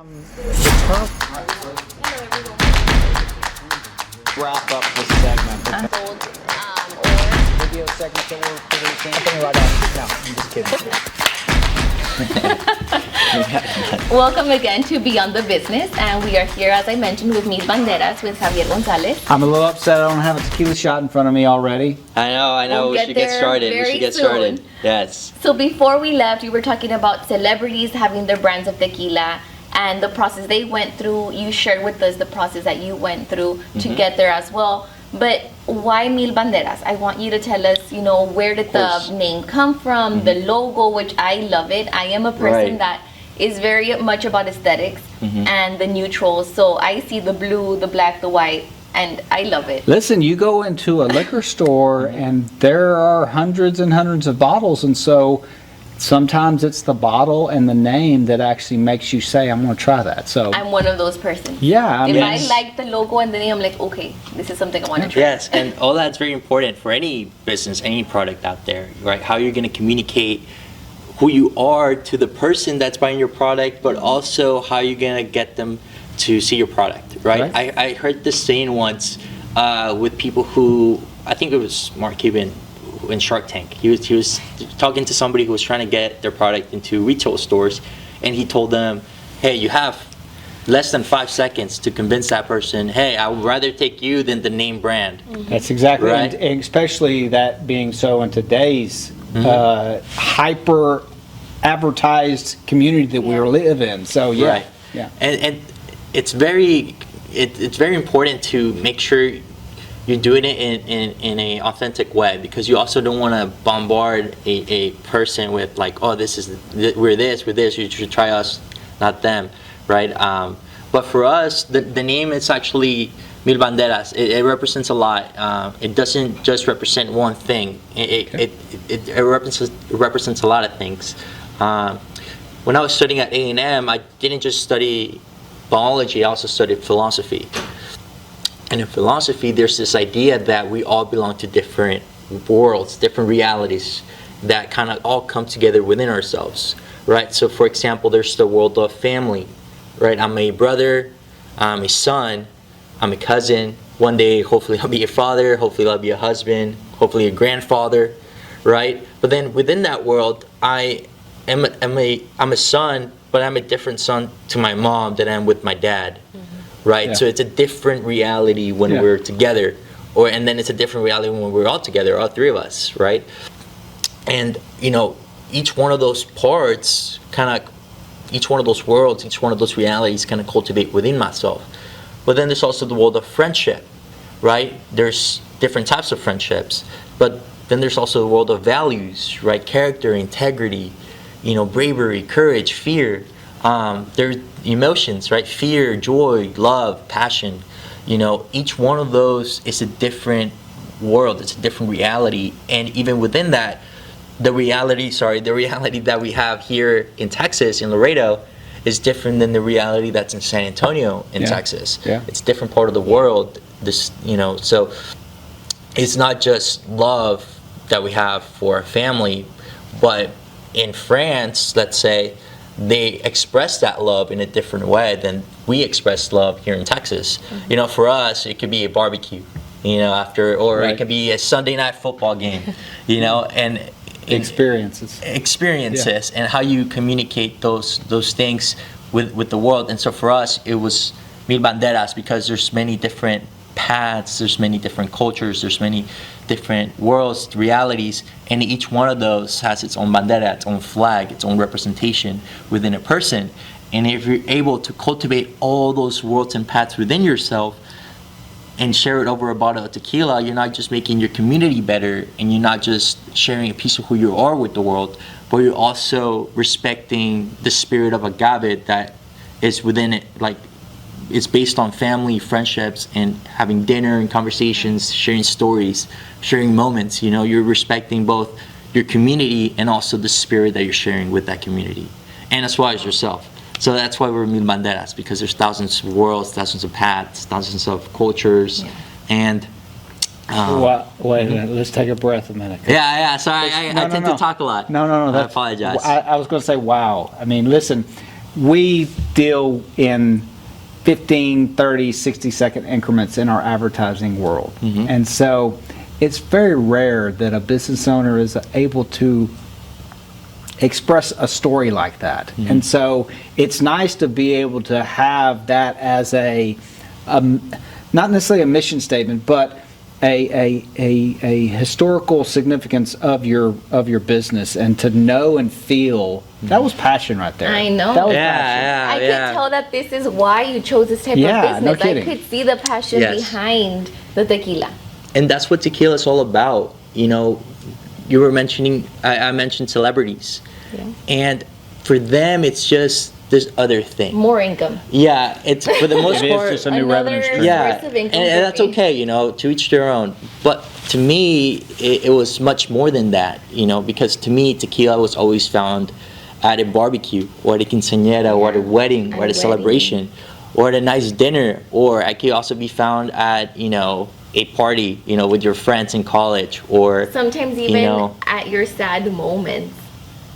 Wrap up this segment. Video segment that we're producing. Right on. No, I'm just kidding. Welcome again to Beyond the Business, and we are here, as I mentioned, with Mil Banderas, with Javier Gonzalez. I'm a little upset I don't have a tequila shot in front of me already. I know. We'll we should get started. Yes. So before we left, we were talking about celebrities having their brands of tequila and the process they went through. You shared with us the process that you went through to get there as well. But why Mil Banderas? I want you to tell us, where did the name come from, the logo, which I love it. I am a person that is very much about aesthetics and the neutrals. So I see the blue, the black, the white, and I love it. Listen, you go into a liquor store and there are hundreds and hundreds of bottles, and so sometimes it's the bottle and the name that actually makes you say, I'm going to try that. So I'm one of those persons. Yeah. If I like the logo and the name, I'm like, okay, this is something I want to try. Yes, and all that's very important for any business, any product out there, right? How you're going to communicate who you are to the person that's buying your product, but also how you're going to get them to see your product, right? I heard this saying once with people who, I think it was Mark Cuban in Shark Tank. He was talking to somebody who was trying to get their product into retail stores, and he told them, hey, you have less than 5 seconds to convince that person, hey, I would rather take you than the name brand. That's exactly right. And especially that being so in today's hyper advertised community that we live in. So yeah. And it's very important to make sure you're doing it in an authentic way, because you also don't want to bombard a person with like, oh, we're this, you should try us, not them, right? But for us, the name is actually Mil Banderas. It represents a lot. It doesn't just represent one thing. It represents a lot of things. When I was studying at A&M, I didn't just study biology, I also studied philosophy. And in philosophy, there's this idea that we all belong to different worlds, different realities that kind of all come together within ourselves, right? So for example, there's the world of family, right? I'm a brother, I'm a son, I'm a cousin. One day, hopefully I'll be a father, hopefully I'll be a husband, hopefully a grandfather, right? But then within that world, I'm a son, but I'm a different son to my mom than I'm with my dad. Right, so it's a different reality when we're together, and then it's a different reality when we're all together, all three of us, right? And each one of those parts, each one of those worlds, each one of those realities, kind of cultivate within myself. But then there's also the world of friendship, right? There's different types of friendships, but then there's also the world of values, right? Character, integrity, bravery, courage, fear. There's emotions, right? Fear, joy, love, passion. Each one of those is a different world. It's a different reality. And even within that, the reality that we have here in Texas, in Laredo, is different than the reality that's in San Antonio in Texas. It's a different part of the world. So it's not just love that we have for our family, but in France, let's say, they express that love in a different way than we express love here in Texas. For us, it could be a barbecue, it could be a Sunday night football game, and experiences, and how you communicate those things with the world. And so for us, it was Mil Banderas, because there's many different paths, there's many different cultures, there's many different worlds, realities, and each one of those has its own bandera, its own flag, its own representation within a person. And if you're able to cultivate all those worlds and paths within yourself and share it over a bottle of tequila, you're not just making your community better, and you're not just sharing a piece of who you are with the world, but you're also respecting the spirit of agave that is within it. Like, it's based on family, friendships, and having dinner and conversations, sharing stories, sharing moments. You're respecting both your community and also the spirit that you're sharing with that community, and as well as yourself. So that's why we're Mil Banderas, because there's thousands of worlds, thousands of paths, thousands of cultures, and wait a minute, let's take a breath a minute. Sorry, I tend to talk a lot. No. I apologize. I was going to say, wow. I mean, listen, we deal in 15, 30, 60-second increments in our advertising world. And so it's very rare that a business owner is able to express a story like that. And so it's nice to be able to have that as a, not necessarily a mission statement, but a historical significance of your business, and to know and feel that was passion right there. I know. That was passion. Yeah, I could tell that this is why you chose this type Yeah, of no business. I kidding. could see the passion Yes. behind the tequila. And that's what tequila is all about. You know, you were mentioning, I mentioned celebrities. Yeah. And for them, it's just this other thing. More income. Yeah, it's for the most It is part. just a new Another- revenue stream. Yeah, source of income and for that's me. okay, you know, to each their own. But to me, it was much more than that, you know, because to me, tequila was always found at a barbecue, or at a quinceañera, or at a wedding, or at a celebration, or at a nice dinner, or it could also be found at, you know, a party, you know, with your friends in college, or Sometimes even know, at your sad moments,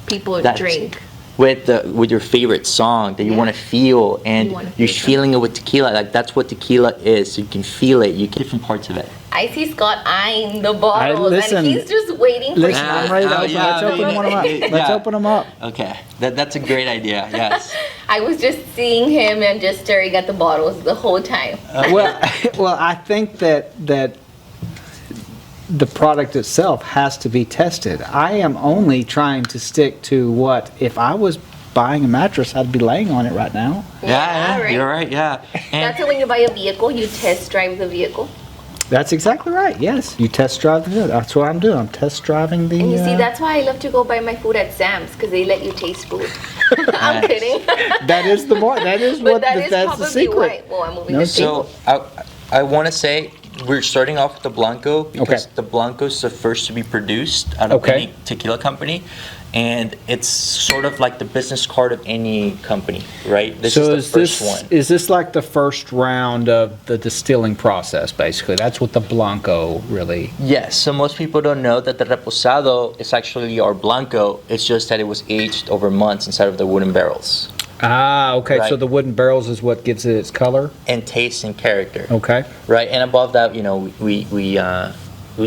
people That's- drink. with your favorite song that you Yeah. want to feel, and You wanna you're feel feeling it with tequila. Like that's what tequila is. You can feel it. You get different parts of it. I see Scott eyeing the bottles, listen- and he's just waiting for Listen, you. I'm ready to open. yeah, Let's open one up. Let's yeah. open them up. Okay, that's a great idea. Yes. I was just seeing him and just staring at the bottles the whole time. Well, well, I think that the product itself has to be tested. I am only trying to stick to what, if I was buying a mattress, I'd be laying on it right now. Yeah, right. you're right. Yeah. And That's why when you buy a vehicle, you test drive the vehicle. That's exactly right. Yes, you test drive the vehicle. That's what I'm doing. I'm test driving the. And you see, that's why I love to go buy my food at Sam's, because they let you taste food. I'm Nice. kidding. that is the more. That is But what. that is That's the probably secret. why. Well, I'm moving No, the so table. I want to say we're starting off with the Blanco because Okay. the Blanco is the first to be produced out of Okay. any tequila company, and it's sort of like the business card of any company, right? This So is the first one. Is this like the first round of the distilling process? Basically, that's what the Blanco really. Yes, so most people don't know that the Reposado is actually our Blanco. It's just that it was aged over months inside of the wooden barrels. Ah, okay. So Right. the wooden barrels is what gives it its color. And taste and character. Okay. Right, and above that, you know, we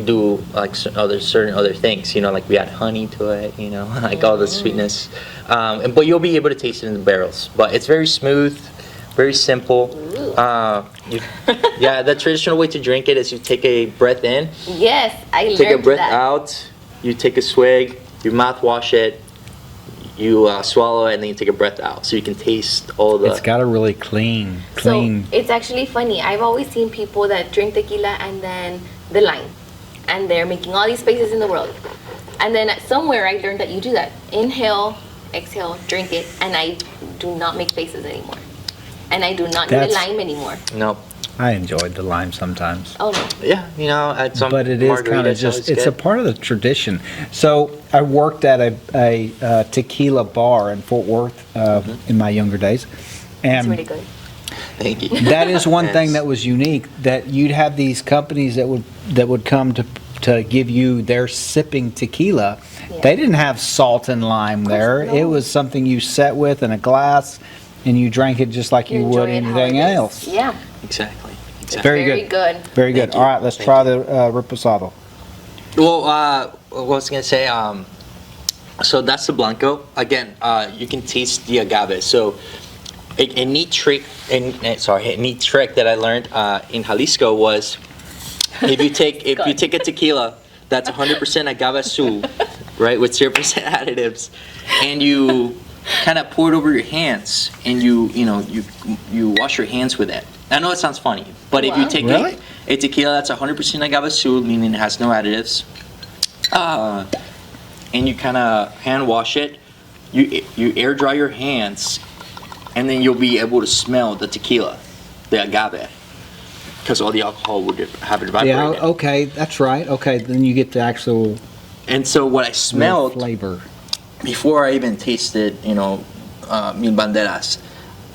do like certain other things, you know, like we add honey to it, you know, like all the sweetness. But you'll be able to taste it in the barrels. But it's very smooth, very simple. Yeah, the traditional way to drink it is you take a breath in, Yes, I learned take a breath that. out, you take a swig, you mouthwash it, you swallow it, and then you take a breath out, so you can taste all the. It's got a really clean. So it's actually funny. I've always seen people that drink tequila and then the lime, and they're making all these faces in the world. And then somewhere I learned that you do that. Inhale, exhale, drink it, and I do not make faces anymore. And I do not need a That's- lime anymor. No. I enjoyed the lime sometimes. Oh no. Yeah, you know, at some But it is kind of margaritas, just, always it's a good. part of the tradition. So I worked at a tequila bar in Fort Worth in my younger days. It's And really good. Thank you. that is one thing Yes. that was unique, that you'd have these companies that would come to give you their sipping tequila. Yeah. They didn't have salt and lime there. no. It was something you set with in a glass and you drank it just like you enjoy would it how anything it is. else. Yeah. Exactly. Very Very good. good. Very good. Thank you. All right, let's Thank try the Reposado. Well, what I was gonna say, so that's the Blanco. Again, you can taste the agave. So, a neat trick, a neat trick that I learned in Jalisco was, if you take a tequila that's 100% agave azul, right, with 0% additives, and you kind of pour it over your hands, and you wash your hands with it. I know it sounds funny, but if you Wow. take Really? a tequila that's 100% agave azul, meaning it has no additives, and you kind of hand wash it, you air dry your hands, and then you'll be able to smell the tequila, the agave, because all the alcohol would have evaporated. Yeah, okay, that's right. Okay, then you get the actual And so what I smelled flavor. before I even tasted, Mil Banderas,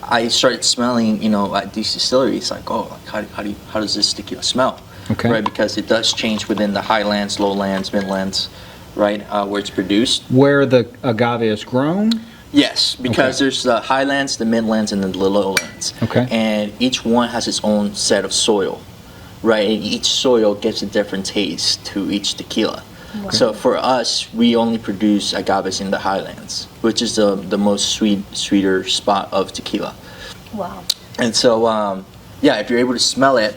I started smelling, at these distilleries, like, oh, like, how does this tequila smell? Okay. Right, because it does change within the highlands, lowlands, midlands, right, where it's produced. Where the agave is grown? Yes, because Okay. there's the highlands, the midlands, and the lowlands. Okay. And each one has its own set of soil, right? And each soil gives a different taste to each tequila. So for us, we only produce agaves in the highlands, which is the most sweeter spot of tequila. Wow. And so, yeah, if you're able to smell it,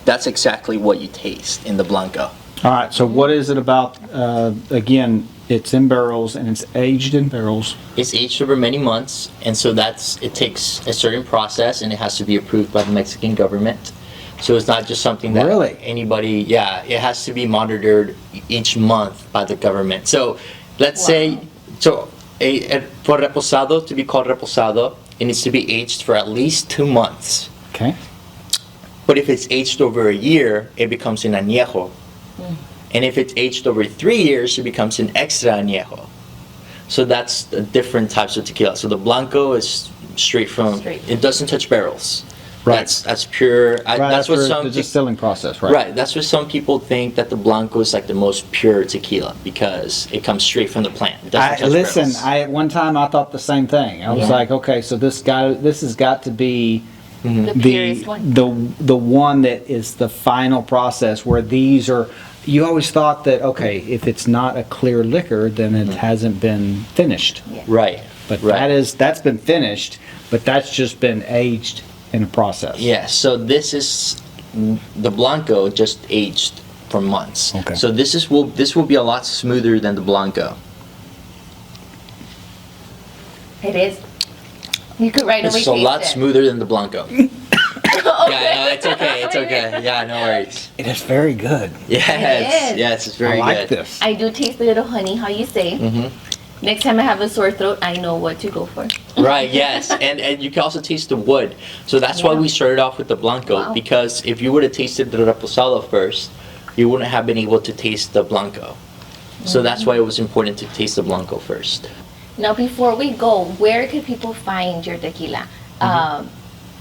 that's exactly what you taste in the Blanco. All right, so what is it about, again, it's in barrels and it's aged in barrels. It's aged over many months, and so it takes a certain process, and it has to be approved by the Mexican government. So it's not just something that Really? anybody, yeah, it has to be monitored each month by the government. So let's say, for reposado to be called reposado, it needs to be aged for at least 2 months. Okay. But if it's aged over a year, it becomes an añejo. And if it's aged over 3 years, it becomes an extra añejo. So that's the different types of tequila. So the Blanco is straight from, it doesn't touch barrels. Right. That's pure. Right that's what after some the distilling process, right? Right. That's what some people think, that the Blanco is like the most pure tequila because it comes straight from the plant. It doesn't touch Listen, barrels. at one time I thought the same thing. I was like, okay, so this has got to be The purest one. the one that is the final process where these are. You always thought that, okay, if it's not a clear liquor, then it hasn't been finished. Right. But right. that's been finished, but that's just been aged in a process. Yeah, so this is the Blanco just aged for months. Okay. So this will be a lot smoother than the Blanco. It is. You could right away It's a taste lot it. smoother than the Blanco. Okay. Yeah, no, it's okay. It's okay. Yeah, no worries. It is very good. Yes, is. yes, it's very I like good. this. I do taste a little honey, how you say. Next time I have a sore throat, I know what to go for. Right, yes, and you can also taste the wood. So that's why Yeah. we started off with the Blanco, Wow. because if you would have tasted the Reposado first, you wouldn't have been able to taste the Blanco. So that's why it was important to taste the Blanco first. Now, before we go, where can people find your tequila?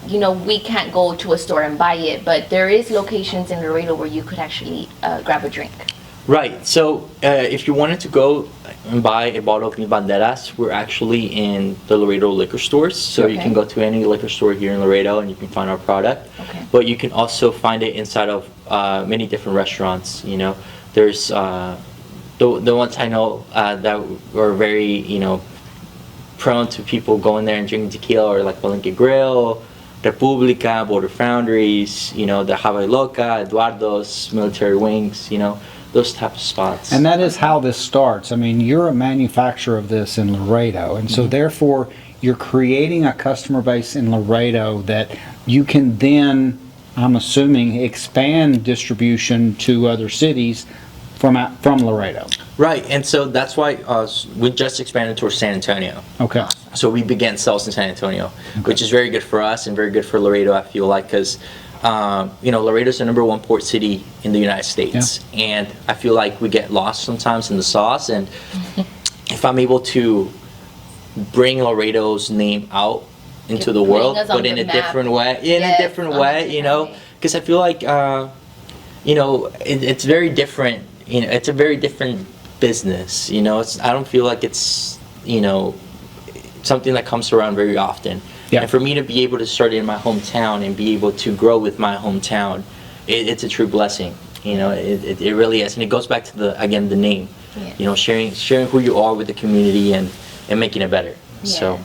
You know, we can't go to a store and buy it, but there is locations in Laredo where you could actually grab a drink. Right, so if you wanted to go and buy a bottle of Mi Banderas, we're actually in the Laredo liquor stores. So you Okay. can go to any liquor store here in Laredo and you can find our product. Okay. But you can also find it inside of many different restaurants, you know. There's the ones I know that were very, you know, prone to people going there and drinking tequila, or like Palenque Grill, República, Border Foundries, you know, the Hawaii Loca, Eduardo's, Military Wings, you know, those type of spots. And that is how this starts. I mean, you're a manufacturer of this in Laredo, and so therefore you're creating a customer base in Laredo that you can then, I'm assuming, expand distribution to other cities from Laredo. Right, and so that's why we just expanded towards San Antonio. Okay. So we began sales in San Antonio, which is very good for us and very good for Laredo, I feel like, because you know, Laredo's the #1 port city in the United States, and I feel like we get lost sometimes in the sauce. And if I'm able to bring Laredo's name out into the Putting world, us on but in the a map. different way, Yes, on a you know, different way. because I feel like you know, it's very different. You know, it's a very different business. You know, I don't feel like it's, you know, something that comes around very often. Yeah. And for me to be able to start in my hometown and be able to grow with my hometown, it's a true blessing. You know, it really is, and it goes back to the name. Yeah. You know, sharing who you are with the community and making it better. So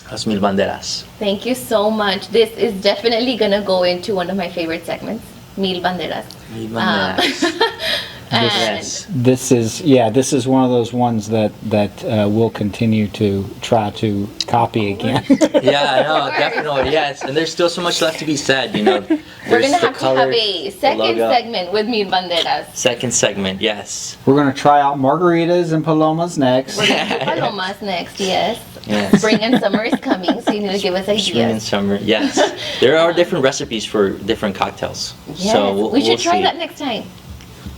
that's Mil Banderas. Thank you so much. This is definitely gonna go into one of my favorite segments, Mil Banderas. Mil Banderas. And Yes. This is one of those ones that we'll continue to try to copy again. Yeah, no, definitely, yes. And there's still so much left to be said, you know. we're There's gonna the have color, to have a the second logo. segment with Mil Banderas. Second segment, yes. We're going to try out margaritas and palomas next. We're gonna do Palomas next, yes. Yes. Spring and summer is coming, so you need to give us Spring and ideas. summer, yes. There are different recipes for different cocktails. Yes, So we should we'll try see. that next time.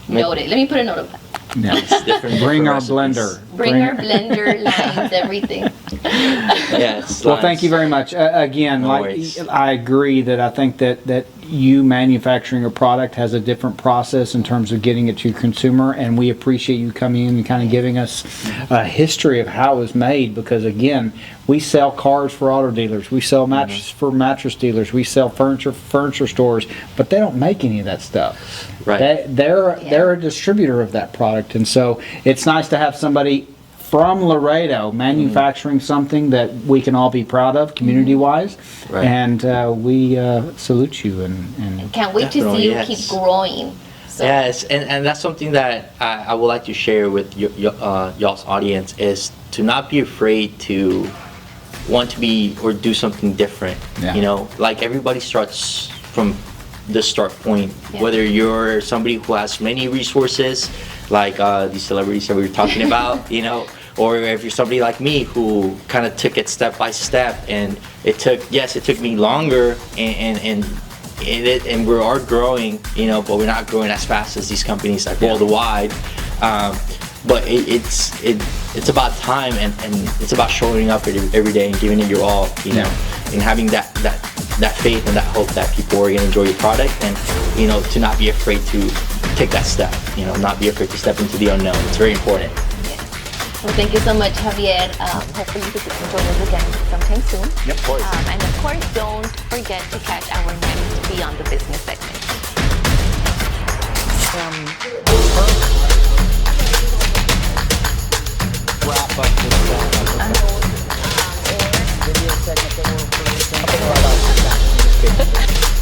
Make- Note it. Let me put a note of that. Yes, different Bring our recipes. blender. Bring our blender, lines, everything. Yes. Well, limes. thank you very much. Again, No like worries. I agree that I think that you manufacturing a product has a different process in terms of getting it to consumer, and we appreciate you coming in and kind of giving us a history of how it was made, because again, we sell cars for auto dealers, we sell mattresses for mattress dealers, we sell furniture for furniture stores, but they don't make any of that stuff. Right. They're a distributor of that product, and so it's nice to have somebody from Laredo manufacturing something that we can all be proud of community-wise. Right. And we salute you. And Can't wait to Definitely, see you yes. keep growing. So, Yes, and that's something that I would like to share with y'all's audience, is to not be afraid to want to be or do something different. Yeah. You know, like everybody starts from the start point. Yeah. Whether you're somebody who has many resources, like these celebrities that we were talking about, you know, or if you're somebody like me who kind of took it step by step, and it took me longer, and we are growing, you know, but we're not growing as fast as these companies like worldwide. But it's about time, and it's about showing up every day and giving it your all, you know, and having that faith and that hope that people are going to enjoy your product, and, you know, to not be afraid to take that step, you know, not be afraid to step into the unknown. It's very important. well, thank you so much, Javier. Hopefully you can join us again sometime soon. Yep, of course. And of course, don't forget to catch our next Beyond the Business segment. wrap up this video segment that we're